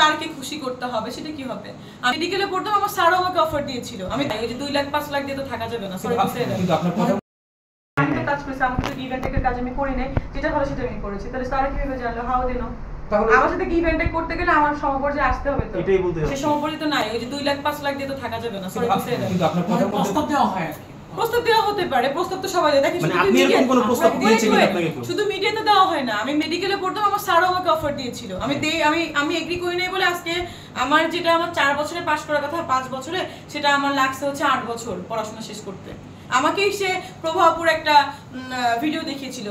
স্যারকে খুশি করতে হবে, সেটা কি হবে? আমি মেডিকেলে পড়তাম, আমার স্যারও আমাকে অফার দিয়েছিল। আমি ওই যে 2 লাখ 5 লাখ দিয়ে তো থাকা যাবে না। সরি কিন্তু আপনার কথা আমি তো কাজ করেছি, আমাকে তো ইভেন্টের কাজ আমি করি নাই, যেটা ভালো সেটা আমি করেছি। তাহলে স্যার কিভাবে জানলো? How they know? আমার সাথে কি ইভেন্টে করতে গেলে আমার সমপর্যায়ে আসতে হবে, তো এটাই বলতে হবে। সে সমপর্যায়ে তো নাই, ওই যে 2 লাখ 5 লাখ দিয়ে তো থাকা যাবে না। সরি কিন্তু আপনার কথা প্রস্তাব দেওয়া হয় আর কি। প্রস্তাব দেওয়া হতে পারে, প্রস্তাব তো সবাই দেয়। দেখেন মানে আপনি এরকম কোনো প্রস্তাব দিয়েছেন কি আপনাকে? শুধু মিডিয়াতে দেওয়া হয় না, আমি মেডিকেলে পড়তাম, আমার স্যারও আমাকে অফার দিয়েছিল। আমি এগ্রি করি নাই বলে আজকে আমার যেটা আমার 4 বছরে পাস করার কথা 5 বছরে, সেটা আমার লাগছে হচ্ছে 8 বছর পড়াশোনা শেষ করতে। আমাকেই সে প্রভাবপুর একটা ভিডিও দেখিয়েছিল,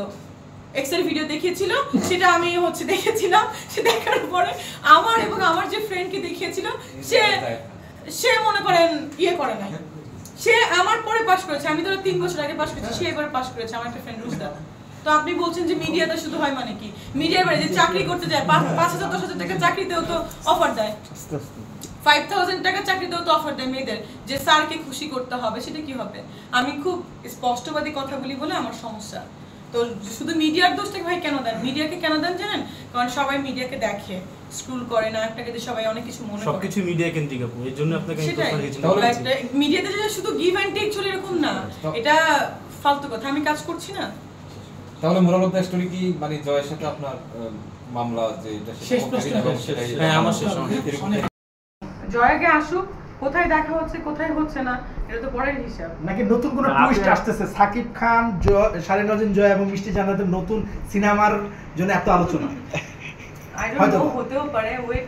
এক্সেল ভিডিও দেখিয়েছিল, সেটা আমি হচ্ছে দেখেছিলাম। সে দেখার পরে আমার এবং আমার যে ফ্রেন্ডকে দেখিয়েছিল, সে মনে করেন ইয়ে করে নাই, সে আমার পরে পাস করেছে। আমি তো 3 বছর আগে পাস করেছি, সে এবার পাস করেছে, আমার একটা ফ্রেন্ড রুশদা। তো আপনি বলছেন যে মিডিয়াতে শুধু হয় মানে কি? মিডিয়ার বাইরে যে চাকরি করতে যায় 5,000 10,000 টাকা চাকরিতেও তো অফার দেয়, 5,000 টাকা চাকরিতেও তো অফার দেয় মেয়েদের, যে স্যারকে খুশি করতে হবে, সেটা কি হবে? আমি খুব স্পষ্টবাদী কথা বলি বলে আমার সমস্যা। তো শুধু মিডিয়ার দোষটাকে ভাই কেন দেন? মিডিয়াকে কেন দেন জানেন? কারণ সবাই মিডিয়াকে দেখে, স্ক্রল করে না, একটাকে যে সবাই অনেক কিছু মনে করে, সবকিছু মিডিয়া কেন্দ্রিক আপু। এর জন্য আপনাকে আমি প্রশ্ন করেছি। মিডিয়াতে যে শুধু গিভ এন্ড টেক চলে এরকম না, এটা ফালতু কথা। আমি কাজ করছি না। তাহলে মোরাল অফ দ্য স্টোরি কি, মানে জয়ের সাথে আপনার মামলা যে এটা শেষ প্রশ্ন? হ্যাঁ, আমার শেষ। জয়কে আসুক, কোথায় দেখা হচ্ছে কোথায় হচ্ছে না এটা তো পরের হিসাব। নাকি নতুন কোনো টুইস্ট আসতেছে? সাকিব খান, শালীন নওয়াজুদ্দিন জয় এবং মিষ্টি জান্নাতের নতুন সিনেমার জন্য এত আলোচনা? আই ডোন্ট নো, হতেও পারে, ওয়েট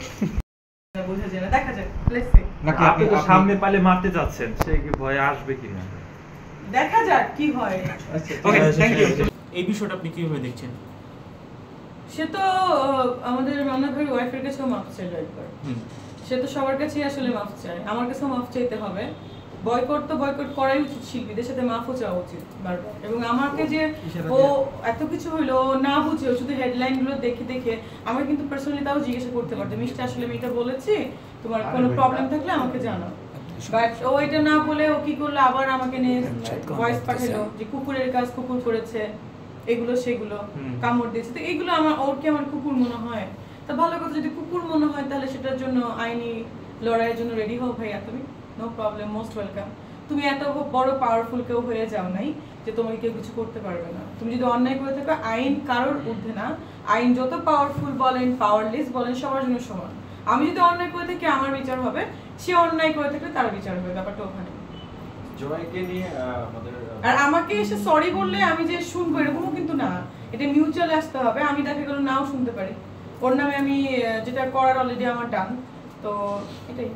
বুঝা যায় না, দেখা যাক, লেটস সি। নাকি আপনি তো সামনে পালে মারতে যাচ্ছেন, সে কি ভয় আসবে কিনা দেখা যাক কি হয়। ওকে, থ্যাংক ইউ। এই বিষয়টা আপনি কিভাবে দেখছেন? সে তো আমাদের মান্না ভাইয়ের ওয়াইফের কাছেও মাফ চাইলো একবার। সে তো সবার কাছেই আসলে মাফ চায়, আমার কাছেও মাফ চাইতে হবে। বয়কট তো বয়কট করাই উচিত, শিল্পীদের সাথে মাফও চাওয়া উচিত বারবার। এবং আমাকে যে ও এত কিছু হইলো না বুঝে শুধু হেডলাইন গুলো দেখে দেখে আমাকে কিন্তু পার্সোনালি তাও জিজ্ঞাসা করতে পারতো, মিষ্টি আসলে আমি এটা বলেছি, তোমার কোনো প্রবলেম থাকলে আমাকে জানাও। বাট ও এটা না বলে ও কি করলো, আবার আমাকে নিয়ে ভয়েস পাঠালো যে কুকুরের কাজ কুকুর করেছে, এগুলো সেগুলো কামড় দিয়েছে। তো এগুলো ওর কি আমার কুকুর মনে হয়? তা ভালো কথা, যদি কুকুর মনে হয় তাহলে সেটার জন্য আইনি লড়াইয়ের জন্য রেডি হও ভাইয়া, তুমি নো প্রবলেম, মোস্ট ওয়েলকাম। তুমি এত বড় পাওয়ারফুল কেউ হয়ে যাও নাই যে তোমাকে কেউ কিছু করতে পারবে না। তুমি যদি অন্যায় করে থাকো, আইন কারোর ঊর্ধ্বে না, আইন যত পাওয়ারফুল বলেন পাওয়ারলেস বলেন সবার জন্য সমান। আমি যদি অন্যায় করে থাকি আমার বিচার হবে, সে অন্যায় করে থাকলে তার বিচার হবে, ব্যাপারটা ওখানে। জয়কে নিয়ে আমাদের আর আমাকে এসে সরি বললে আমি যে শুনবো এরকমও কিন্তু না, এটা মিউচুয়াল আসতে হবে। আমি দেখা গেল নাও শুনতে পারি, ওর নামে আমি যেটা করার অলরেডি আমার ডান, তো এটাই।